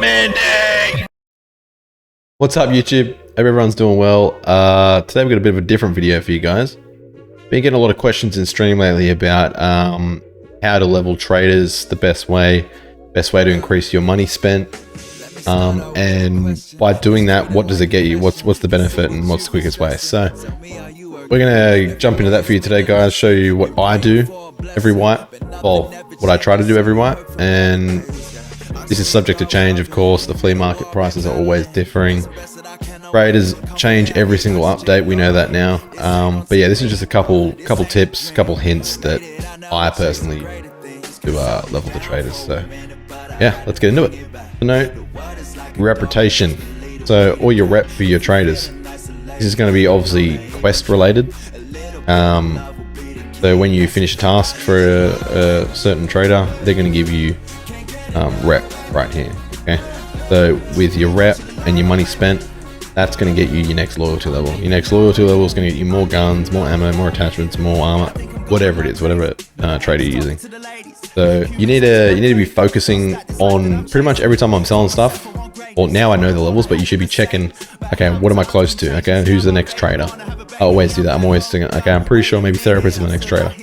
Mandy! What's up, YouTube? Hope everyone's doing well. Today we've got a bit of a different video for you guys. Been getting a lot of questions in stream lately about how to level traders, the best way to increase your money spent, and by doing that, what does it get you? What's the benefit and what's the quickest way? So we're gonna jump into that for you today, guys. Show you what I do every wipe, well, what I try to do every wipe, and this is subject to change, of course. The flea market prices are always differing. Traders change every single update, we know that now. But yeah, this is just a couple tips, couple hints that I personally do level the traders. So yeah, let's get into it. So note, reputation. So all your rep for your traders. This is going to be obviously quest related. So when you finish a task for a certain trader, they're going to give you rep right here. Okay, so with your rep and your money spent, that's going to get you your next loyalty level. Your next loyalty level is going to get you more guns, more ammo, more attachments, more armor, whatever it is, whatever trader you're using. So you need to be focusing on pretty much every time I'm selling stuff. Well, now I know the levels, but you should be checking, okay, what am I close to? Okay, who's the next trader? I always do that. I'm always thinking, okay, I'm pretty sure maybe Therapist is the next trader.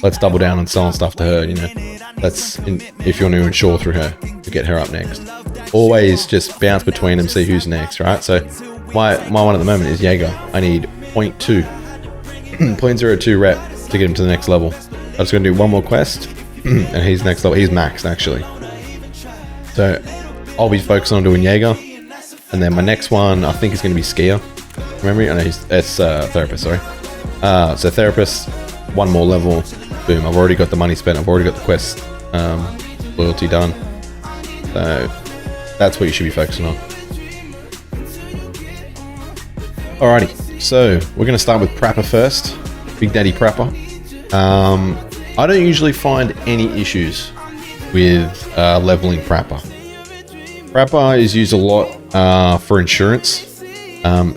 Let's double down on selling stuff to her, you know. If you want to insure through her, to get her up next. Always just bounce between them, see who's next, right? So my one at the moment is Jaeger. I need 0.02 rep to get him to the next level. I'm just going to do one more quest, and he's next level. He's maxed, actually. So I'll be focusing on doing Jaeger, and then my next one I think is going to be Skier. Remember? I know it's Therapist, sorry. So Therapist, one more level. Boom, I've already got the money spent. I've already got the quest loyalty done. So that's what you should be focusing on. Alrighty, so we're going to start with Prapor first. Big Daddy Prapor. I don't usually find any issues with leveling Prapor. Prapor is used a lot for insurance.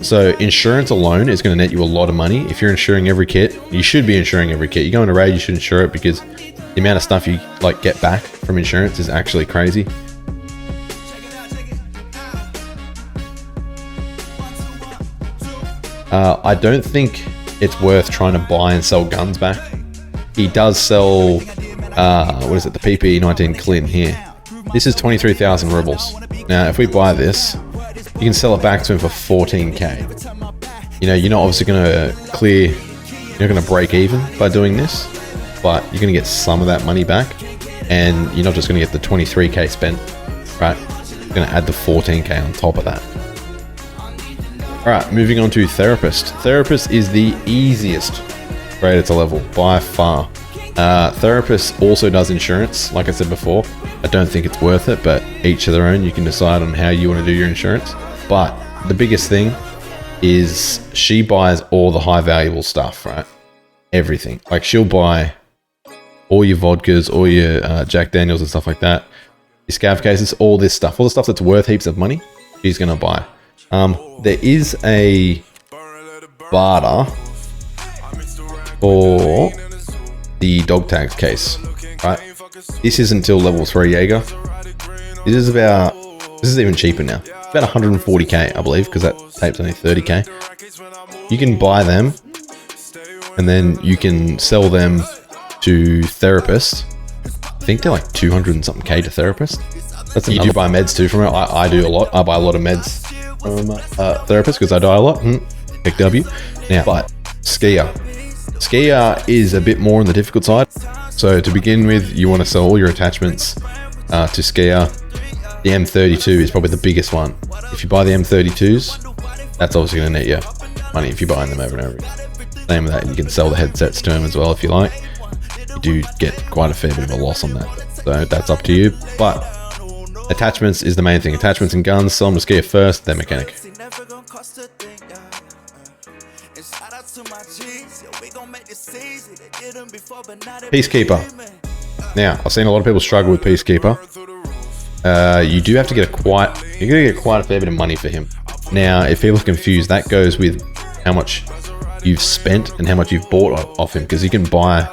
So insurance alone is going to net you a lot of money. If you're insuring every kit, you should be insuring every kit. You go into raid, you should insure it, because the amount of stuff you get back from insurance is actually crazy. I don't think it's worth trying to buy and sell guns back. He does sell, what is it, the PP19 Clint here. This is 23,000 rubles. Now, if we buy this, you can sell it back to him for 14k. You know, you're not obviously going to clear, you're not going to break even by doing this, but you're going to get some of that money back, and you're not just going to get the 23k spent, right? You're going to add the 14k on top of that. Alright, moving on to Therapist. Therapist is the easiest trader to level by far. Therapist also does insurance, like I said before. I don't think it's worth it, but each of their own. You can decide on how you want to do your insurance. But the biggest thing is she buys all the high valuable stuff, right? Everything. Like, she'll buy all your vodkas, all your Jack Daniels and stuff like that. Your scav cases, all this stuff. All the stuff that's worth heaps of money, she's going to buy. There is a barter for the dog tags case, right? This isn't until level 3 Jaeger. This is even cheaper now. It's about 140k, I believe, because that tape's only 30k. You can buy them, and then you can sell them to Therapist. I think they're like 200 and something k to Therapist. That's you do buy meds too from it. I do a lot. I buy a lot of meds from Therapist because I die a lot. Big W. Now, but Skier is a bit more on the difficult side. So to begin with, you want to sell all your attachments to Skier. The M32 is probably the biggest one. If you buy the M32s, that's obviously going to net you money if you're buying them over and over again. Same with that, you can sell the headsets to him as well if you like. You do get quite a fair bit of a loss on that. So that's up to you. But attachments is the main thing. Attachments and guns, sell them to Skier first, then mechanic. Peacekeeper. Now, I've seen a lot of people struggle with Peacekeeper. You do have to get quite a fair bit of money for him. Now, if people are confused, that goes with how much you've spent and how much you've bought off him, because you can buy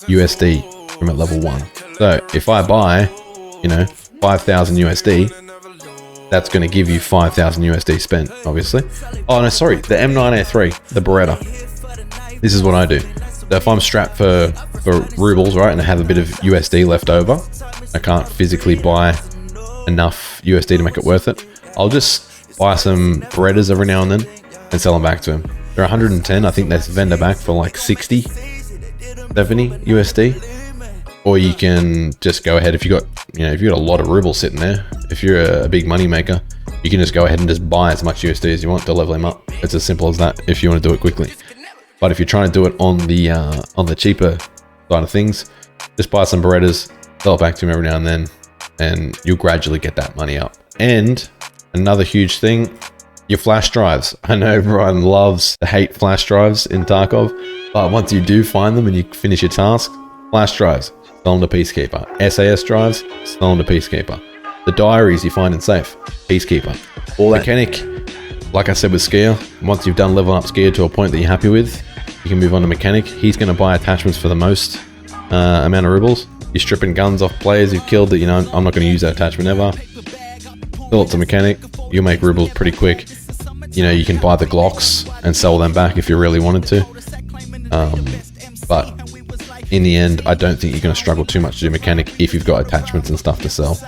USD from at level 1. So if I buy, 5,000 USD, that's going to give you 5,000 USD spent, obviously. Oh no, sorry, the M9A3, the Beretta. This is what I do. So if I'm strapped for rubles, right, and I have a bit of USD left over, I can't physically buy enough USD to make it worth it, I'll just buy some Berettas every now and then and sell them back to him. They're 110. I think that's vendor back for like 60, 70 USD. Or you can just go ahead, if you got, if you got a lot of rubles sitting there, if you're a big money maker, you can just go ahead and just buy as much USD as you want to level him up. It's as simple as that if you want to do it quickly. But if you're trying to do it on the cheaper side of things, just buy some Berettas, sell it back to him every now and then, and you'll gradually get that money up. And another huge thing, your flash drives. I know everyone loves to hate flash drives in Tarkov, but once you do find them and you finish your task, flash drives, sell them to Peacekeeper. SAS drives, sell them to Peacekeeper. The diaries you find in safe, Peacekeeper. All that mechanic, like I said with Skier, once you've done level up Skier to a point that you're happy with, you can move on to mechanic. He's going to buy attachments for the most amount of rubles. You're stripping guns off players you've killed that, I'm not going to use that attachment ever. Fill it to mechanic, you'll make rubles pretty quick. You can buy the Glocks and sell them back if you really wanted to. But in the end, I don't think you're going to struggle too much to do mechanic if you've got attachments and stuff to sell.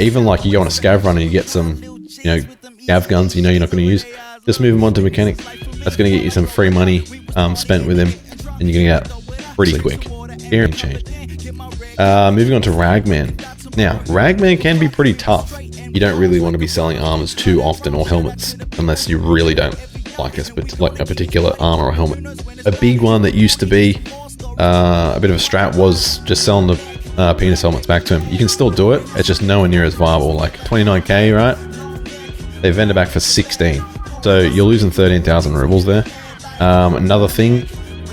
Even like you go on a scav run and you get some, scav guns you're not going to use, just move them on to mechanic. That's going to get you some free money spent with him, and you're going to get pretty quick. Hearing change. Moving on to Ragman. Now, Ragman can be pretty tough. You don't really want to be selling armors too often, or helmets, unless you really don't like a particular armor or helmet. A big one that used to be a bit of a strat was just selling the penis helmets back to him. You can still do it, it's just nowhere near as viable. Like 29k, right? They vendor back for 16. So you're losing 13,000 rubles there. Another thing,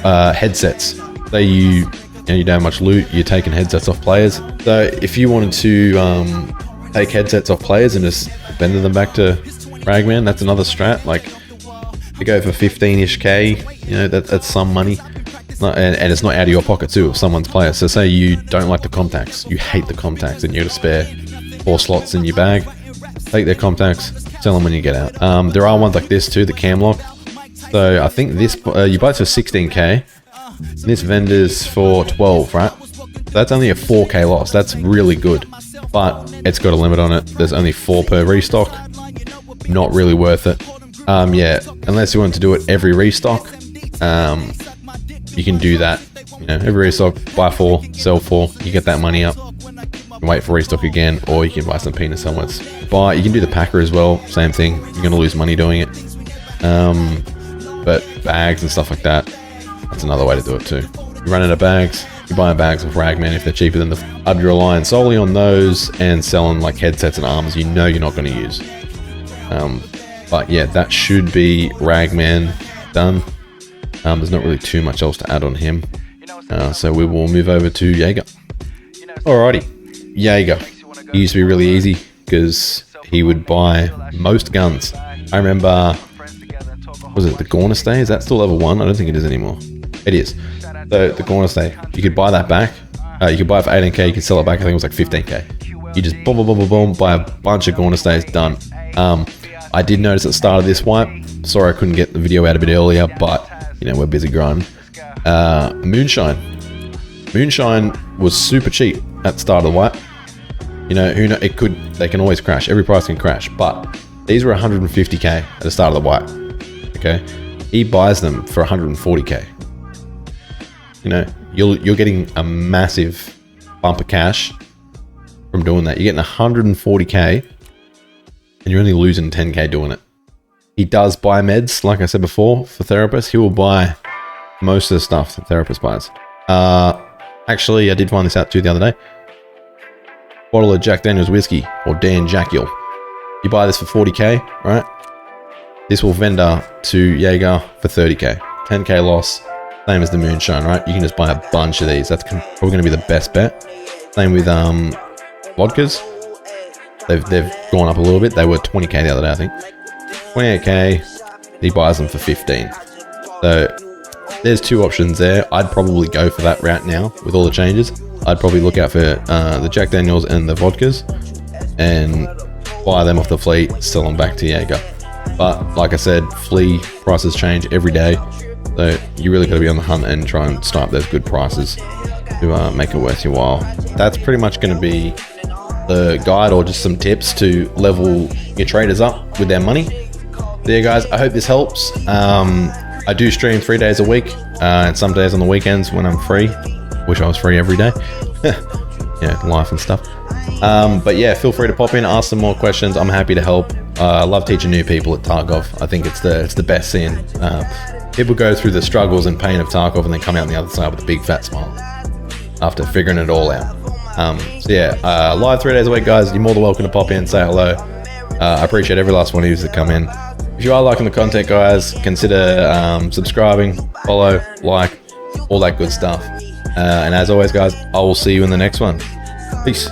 headsets. Say you don't have much loot, you're taking headsets off players. So if you wanted to take headsets off players and just vendor them back to Ragman, that's another strat. Like, to go for 15-ish K, that's some money. And it's not out of your pocket too, of someone's player. So say you don't like the contacts, you hate the contacts, and you're to spare 4 slots in your bag, take their contacts, sell them when you get out. There are ones like this too, the cam lock. So I think this, you buy it for 16k, this vendors for 12, right? So that's only a 4k loss, that's really good. But it's got a limit on it, there's only 4 per restock, not really worth it. Yeah, unless you want to do it every restock, you can do that, every restock, buy 4, sell 4, you get that money up, wait for restock again, or you can buy some penis helmets. You can do the packer as well, same thing, you're going to lose money doing it. But bags and stuff like that, that's another way to do it too. You run out of bags, you buy bags of Ragman if they're cheaper than I'd be relying solely on those and selling like headsets and armors you're not going to use. But yeah, that should be Ragman done. There's not really too much else to add on him. So we will move over to Jaeger. Alrighty, Jaeger. He used to be really easy because he would buy most guns. I remember, was it the Gornestay? Is that still level 1? I don't think it is anymore. It is. So the Gornestay, you could buy that back. You could buy it for 18k, you could sell it back, I think it was like 15k. You just boom, boom, boom, boom, boom, buy a bunch of Gornestays, done. I did notice at the start of this wipe, sorry I couldn't get the video out a bit earlier, but we're busy grinding. Moonshine was super cheap at the start of the wipe. They can always crash, every price can crash, but these were 150k at the start of the wipe. Okay, he buys them for 140k. You're getting a massive bump of cash from doing that. You're getting 140k and you're only losing 10k doing it. He does buy meds, like I said before, for therapists. He will buy most of the stuff that therapist buys. Actually, I did find this out too the other day. Bottle of Jack Daniels whiskey, or Dan Jackal. You buy this for 40k, right? This will vendor to Jaeger for 30k. 10k loss, same as the Moonshine, right? You can just buy a bunch of these. That's probably going to be the best bet. Same with vodkas. They've gone up a little bit. They were 20k the other day, I think. 28k, he buys them for 15. So there's 2 options there. I'd probably go for that route now with all the changes. I'd probably look out for the Jack Daniels and the vodkas and buy them off the fleet, sell them back to Jaeger. But like I said, flea prices change every day, so you really got to be on the hunt and try and snipe those good prices to make it worth your while. That's pretty much going to be the guide, or just some tips to level your traders up with their money. There, guys, I hope this helps. I do stream 3 days a week, and some days on the weekends when I'm free. Wish I was free every day. Yeah, life and stuff. But yeah, feel free to pop in, ask some more questions. I'm happy to help. I love teaching new people at Tarkov. I think it's the best seeing people go through the struggles and pain of Tarkov and then come out on the other side with a big fat smile after figuring it all out. So yeah, live 3 days a week, guys. You're more than welcome to pop in, say hello. I appreciate every last one of you that come in. If you are liking the content, guys, consider subscribing, follow, like, all that good stuff. And as always, guys, I will see you in the next one. Peace.